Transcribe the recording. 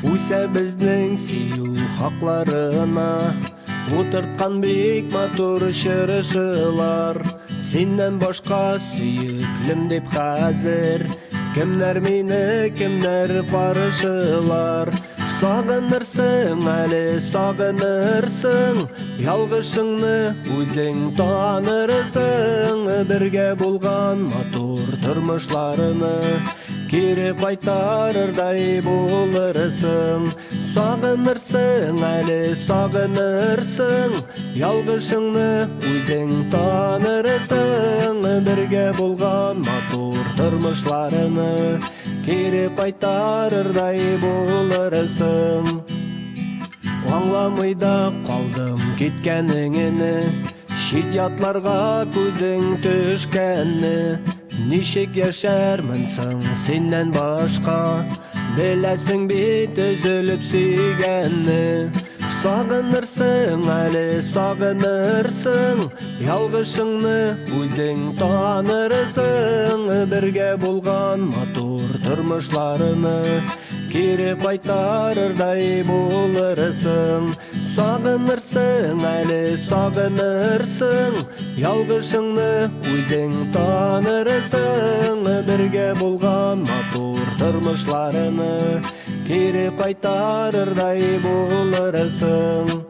Уйса біздің сүйу хақларына, отыртқан бек матур шырышылар. Сеннен башқа сүйіклім деп қазір, кімнер мені, кімнер барышылар. Сағынырсың, әлі сағынырсың, ялғышыңны өзің танырсың. Бірге болған матур тұрмышларыны кері қайтарырдай болырсың. Сағынырсың, әлі сағынырсың, ялғышыңны өзің танырсың. Бірге болған матур тұрмышларыны кері қайтарырдай болырсың. Аңламай да қалдым кеткеніңіні, шидятларға көзің түшкәні. Нешек яшармынсың сеннен башқа, біләсің бет үзіліп сүйгәнні. Сағынырсың, әлі сағынырсың, ялғышыңны өзің танырсың. Бірге болған матур тұрмышларыны кері қайтарырдай болырсың. Сағынырсың, әлі сағынырсың, ялғышыңны өзің танырсың. Бірге болған матур тұрмышларыны кері қайтарырдай болырсың.